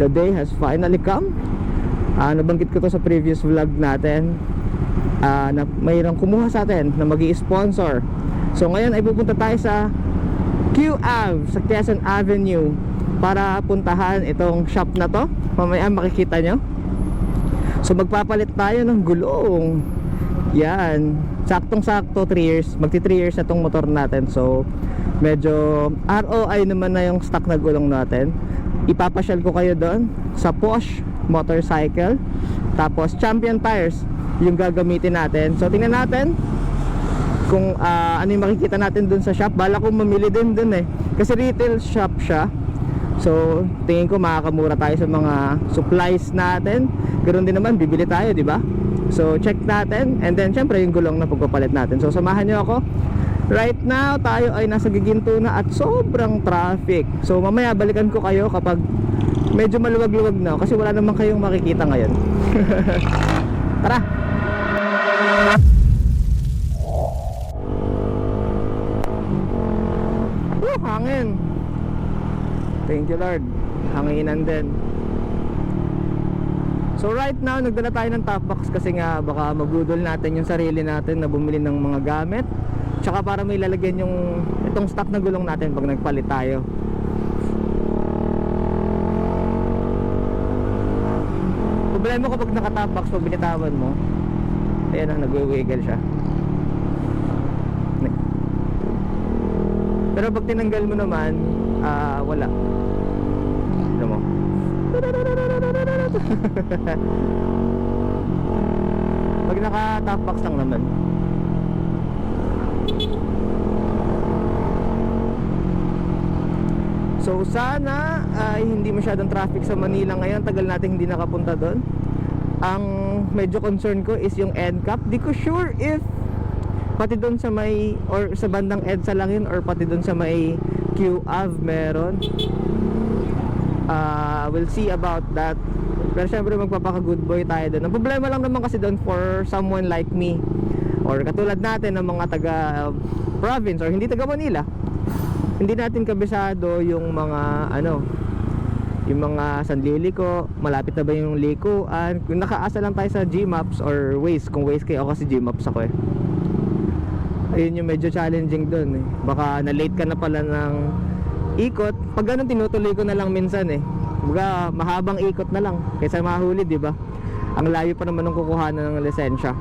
The day has finally come. Nabanggit ko to sa previous vlog natin, na mayroong kumuha sa atin na magi-sponsor. So ngayon ay pupunta tayo sa QAV sa Quezon Avenue para puntahan itong shop na to. Mamaya makikita nyo. So magpapalit tayo ng gulong. Yan, saktong-sakto 3 years. Magti 3 years na tong motor natin. So medyo ROI naman na yung stock na gulong natin. Ipapasyal ko kayo doon sa Porsche motorcycle. Tapos Champion tires yung gagamitin natin. So tingnan natin kung ano yung makikita natin dun sa shop. Bala ko mamili din dun eh, kasi retail shop siya. So tingin ko makakamura tayo sa mga supplies natin. Ganoon din naman, bibili tayo, di ba? So check natin, and then syempre yung gulong na pagpapalit natin. So samahan nyo ako. Right now tayo ay nasa Giginto na at sobrang traffic. So mamaya balikan ko kayo kapag medyo maluwag-luwag na, kasi wala naman kayong makikita ngayon. Tara! Hangin. Thank you Lord. Hanginan din. So right now nagdala tayo ng top box kasi nga baka mabudol natin yung sarili natin na bumili ng mga gamit, tsaka para may lalagyan yung itong stock na gulong natin pag nagpalit tayo. Problema ko pag naka-top box, pag binitawan mo, ayan na, nagwe-wiggle siya. Pero pag tinanggal mo naman, wala. Ano mo? Pag naka-top box lang naman. So sana ay hindi masyadong traffic sa Manila ngayon. Tagal natin hindi nakapunta doon. Ang medyo concern ko is yung NCAP. Di ko sure if pati doon sa may, or sa bandang EDSA lang yun, or pati doon sa may QAV meron. We'll see about that. Pero syempre magpapaka good boy tayo doon. Ang problema lang naman kasi doon for someone like me, or katulad natin ng mga taga province or hindi taga Manila, hindi natin kabisado yung mga yung mga sanliliko, malapit na ba yung likuan. Kung nakaasa lang tayo sa Gmaps or Waze, kung Waze kayo, ako kasi Gmaps ako eh. Ayun yung medyo challenging dun eh. Baka na-late ka na pala ng ikot. Pag ganun tinutuloy ko na lang minsan eh. Baga mahabang ikot na lang kaysa mahuli, di ba? Ang layo pa naman ng kukuhanan ng lisensya.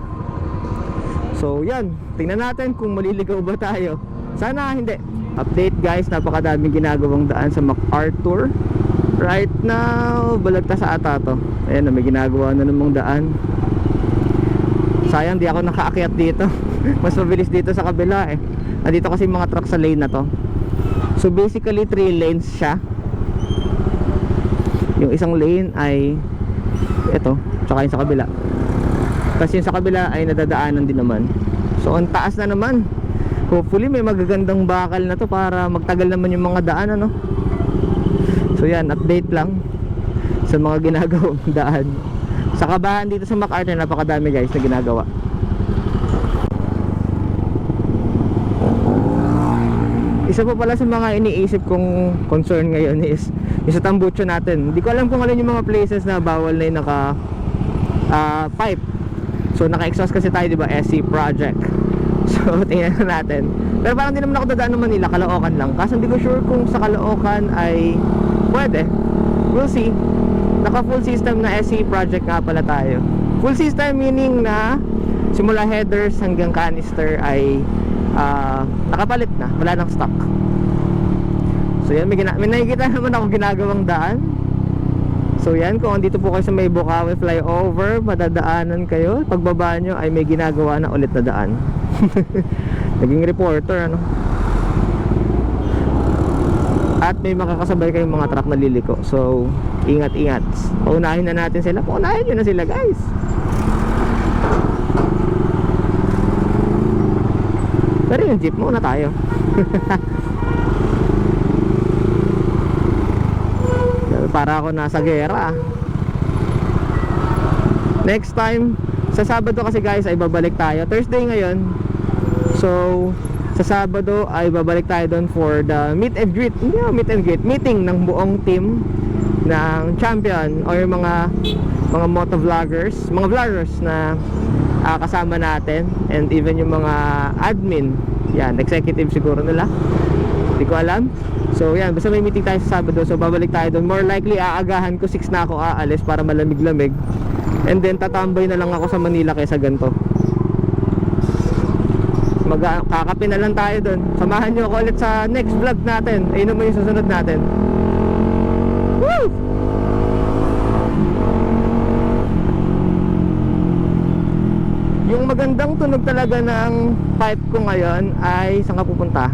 So yan, tingnan natin kung maliligaw ba tayo. Sana hindi. Update guys, napakadaming ginagawang daan sa MacArthur. Right now, balagtas sa ata to. Ayan na, may ginagawa na namang daan. Sayang di ako nakaakyat dito. Mas mabilis dito sa kabila eh. Nandito kasi mga truck sa lane na to. So basically 3 lanes siya. Yung isang lane ay ito, tsaka yung sa kabila. Kasi yung sa kabila ay nadadaanan din naman. So ang taas na naman. Hopefully may magagandang bakal na to para magtagal naman yung mga daan ano. So yan, update lang sa mga ginagawang daan. Sa kabahan dito sa MacArthur, napakadami guys na ginagawa. Isa pa pala sa mga iniisip kong concern ngayon is yung sa Tambucho natin. Hindi ko alam kung alin yung mga places na bawal na yung naka pipe. So naka-exhaust kasi tayo, di ba? SC project. So tingnan natin. Pero parang hindi naman ako dadaan ng Manila, Caloocan lang. Kasi hindi ko sure kung sa Caloocan ay pwede. We'll see. Naka full system na SC project nga pala tayo. Full system meaning na simula headers hanggang canister ay nakapalit na, wala nang stock. So yan, may nakikita naman ako ginagawang daan. So yan, kung andito po kayo sa may Bukawi flyover, madadaanan kayo, pagbaba nyo ay may ginagawa na ulit na daan. Naging reporter ano. At may makakasabay kayong mga truck na liliko. So ingat-ingat. Paunahin na natin sila. Paunahin nyo na sila guys. Pero yung jeep, muna tayo. Para ako nasa gera. Next time, sa Sabado kasi guys ay babalik tayo. Thursday ngayon. So sa Sabado ay babalik tayo doon for the meet and greet. Hindi meet and greet, meeting ng buong team ng champion or mga motovloggers, mga vloggers na kasama natin, and even yung mga admin, yan, executive siguro nila, hindi ko alam. So yan, basta may meeting tayo sa Sabado, so babalik tayo doon. More likely aagahan ko, 6 na ako aalis para malamig-lamig, and then tatambay na lang ako sa Manila kaysa ganito. Kakape na lang tayo doon. Samahan nyo ako ulit sa next vlog natin. Ayun naman yung susunod natin. Woo! Yung magandang tunog talaga ng pipe ko ngayon ay saan ka pupunta?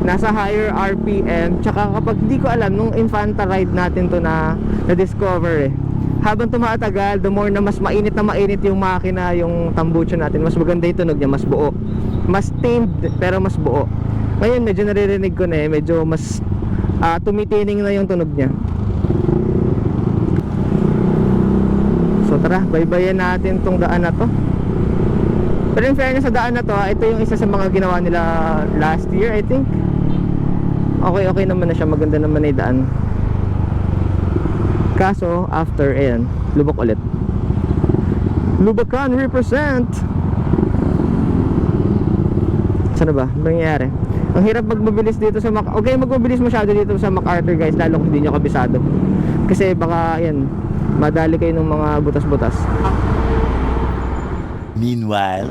Nasa higher RPM. Tsaka kapag hindi ko alam, nung Infanta ride natin to na discover habang tumatagal, the more na mas mainit yung makina, yung tambucho natin, mas maganda yung tunog niya, mas buo, mas tamed pero mas buo. Ngayon medyo naririnig ko na medyo mas tumitining na yung tunog niya. So tara, baybayin natin tong daan na to. Pero in fairness sa daan na to, ito yung isa sa mga ginawa nila last year, I think. Okay naman na siya, maganda naman na yung daan. Kaso after, ayan, lubok ulit. Lubakan represent. Saan ba? Ano nangyayari? Ang hirap magmabilis dito sa okay, magmabilis masyado dito sa MacArthur guys, lalo kung hindi nyo kabisado. Kasi baka, ayan, madali kayo ng mga butas-butas. Meanwhile,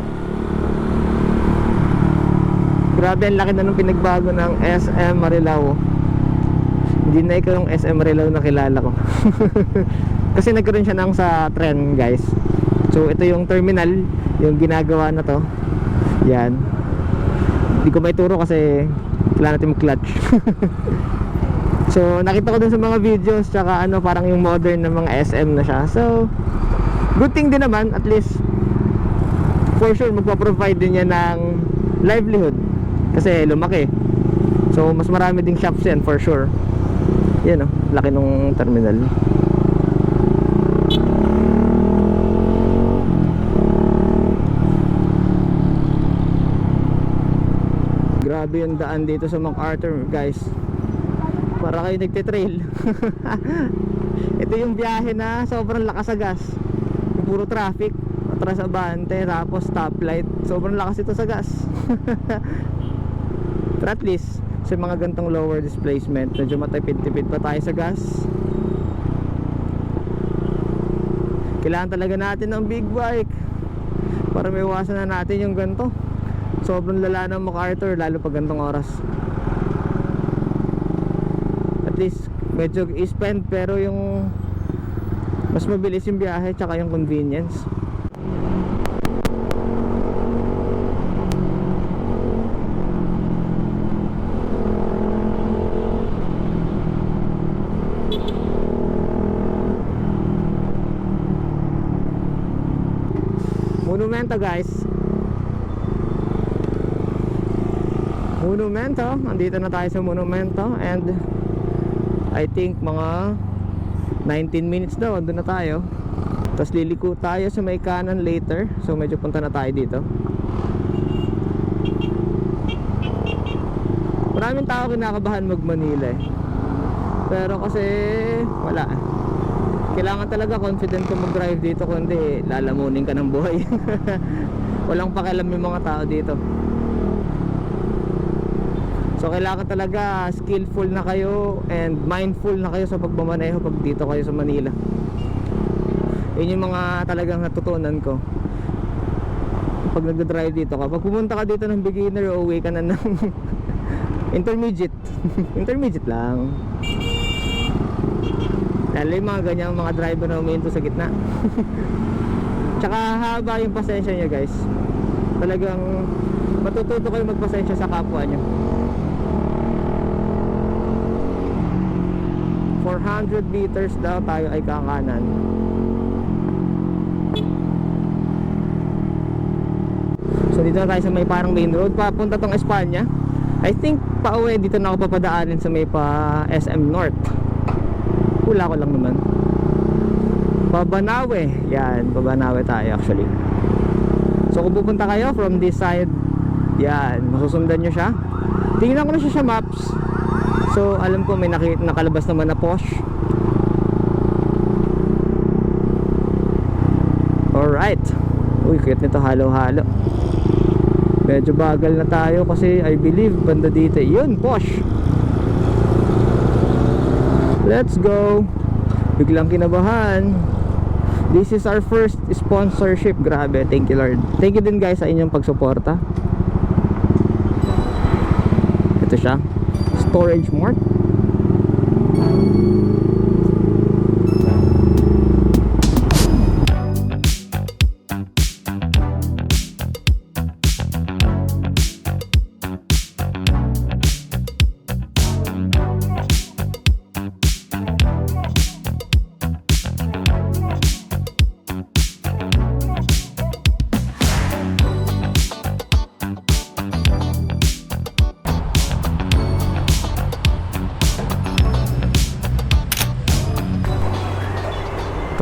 grabe, ang laki na nung pinagbago ng SM Marilao. Hindi na ikaw yung SM Marilao na kilala ko. Kasi nagkaroon siya ng sa tren guys. So ito yung terminal, yung ginagawa na to. Yan. Hindi ko maituro kasi kailangan natin mag-clutch. So nakita ko dun sa mga videos, tsaka ano, parang yung modern na mga SM na siya. So good thing din naman, at least for sure magpa-provide din yan ng livelihood kasi lumaki. So mas marami ding shops yan for sure. Yan, laki nung terminal. Grabe yung daan dito sa MacArthur guys, para kayo nagte-trail. Ito yung biyahe na sobrang lakas sa gas, yung puro traffic, atras abante, tapos stoplight, sobrang lakas ito sa gas. Pero at least sa mga gantong lower displacement, medyo matipid-tipid pa tayo sa gas. Kailangan talaga natin ng big bike para may iwasan na natin yung ganto. Sobrang lala ng MacArthur, lalo pag gantong oras. At least medyo i-spend, pero yung mas mabilis yung biyahe, tsaka yung convenience. Monumento guys, Monumento, andito na tayo sa Monumento, and I think mga 19 minutes daw andun na tayo. Tapos liliko tayo sa may kanan later, so medyo punta na tayo dito. Maraming tao kinakabahan mag Manila pero kasi wala, kailangan talaga confident ka mag-drive dito, kundi lalamunin ka ng buhay. Walang pakialam yung mga tao dito. So kailangan talaga skillful na kayo and mindful na kayo sa pagmamaneho pag dito kayo sa Manila. Yun yung mga talagang natutunan ko pag nagdadrive dito ka. Pag pumunta ka dito ng beginner, uwi ka na ng intermediate. Intermediate lang. Lalo yung mga ganyang mga driver na huminto sa gitna. Tsaka haba yung pasensya nyo guys. Talagang matututo kayo magpasensya sa kapwa nyo. 400 meters daw tayo ay kakanan. So dito na tayo sa may parang main road, papunta tong Espanya. I think pauwi dito na ako papadaanin sa may pa SM North. Hula ko lang naman. Babanawe. Yan, Babanawe tayo actually. So kung pupunta kayo from this side, yan, masusundan nyo siya. Tingnan ko na siya sa maps. So alam ko may nakalabas naman na Porsche. Alright. Uy, cute nito, halo-halo. Medyo bagal na tayo kasi I believe banda dito. Yun, Porsche. Let's go. Biglang kinabahan. This is our first sponsorship. Grabe, thank you Lord. Thank you din guys sa inyong pagsuporta. Ito siya, Storage Mart.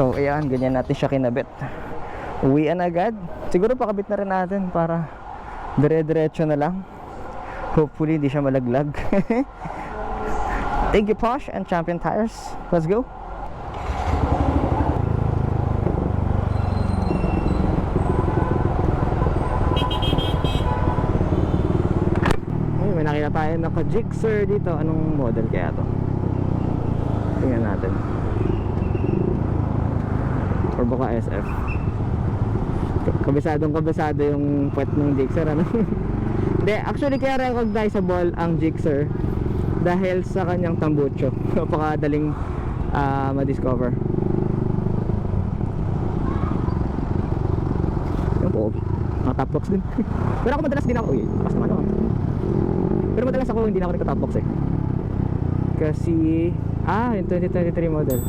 So ayan, ganyan natin siya kinabit. Uwian agad. Siguro pakabit na rin natin para dire-diretso na lang. Hopefully hindi siya malaglag. Thank you Porsche and Champion Tires. Let's go. May nakita tayo naka-Gixxer dito. Anong model kaya to? Tingnan natin. Or baka SF. Kabisado yung puwet ng Gixxer, ano? Hindi, actually kaya recognizable ang Gixxer dahil sa kanyang tambucho. Napakadaling ma-discover. Yung po, mga top box din. Pero ako madalas din ako, uy, pas naman ako. Pero madalas ako hindi na ako nagka-top box eh. Kasi, yung 2023 model.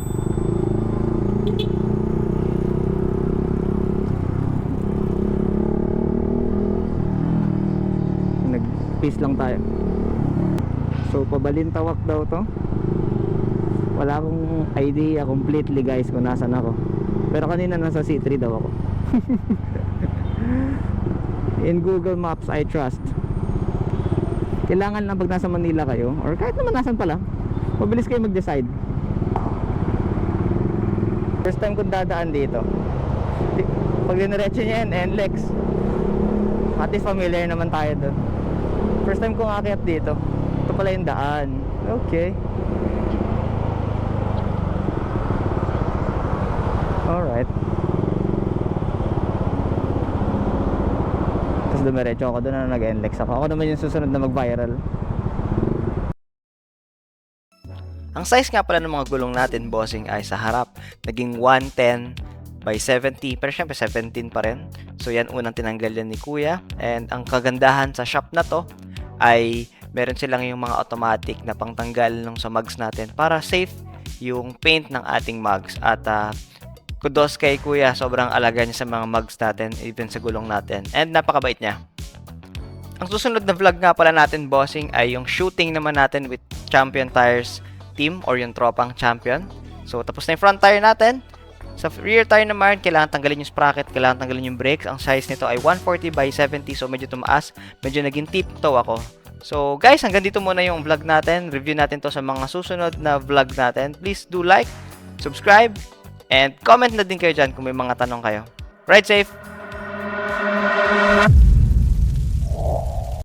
Nag-peace lang tayo. So, pabalintawak daw to. Wala akong idea completely guys kung nasan ako. Pero kanina nasa C3 daw ako. In Google Maps, I trust. Kailangan lang pag nasa Manila kayo, or kahit naman nasan pala, mabilis kayo mag-decide. First time kong dadaan dito. Pag diniretso niya yan, NLEX. At least familiar naman tayo doon. First time kong aakyat dito. Ito pala yung daan. Okay. Alright. Tapos dumiretso ako doon na nag-NLEX ako. Ako naman yung susunod na mag-viral. Ang size nga pala ng mga gulong natin, bossing, ay sa harap naging 110 by 70, pero syempre 17 pa rin. So yan unang tinanggal yan ni Kuya. And ang kagandahan sa shop na to ay meron silang yung mga automatic na pangtanggal nung sa mugs natin para safe yung paint ng ating mugs. At kudos kay Kuya, sobrang alaga niya sa mga mugs natin, even sa gulong natin. And napakabait niya. Ang susunod na vlog nga pala natin, bossing, ay yung shooting naman natin with Champion Tires team or yung tropang Champion. So tapos na yung front tire natin. Sa rear tire naman, kailangan tanggalin yung sprocket, kailangan tanggalin yung brakes. Ang size nito ay 140 by 70, so medyo tumaas, medyo naging tiptoe ako. So guys, hanggang dito muna yung vlog natin. Review natin to sa mga susunod na vlog natin. Please do like, subscribe, and comment na din kayo dyan kung may mga tanong kayo. Ride safe!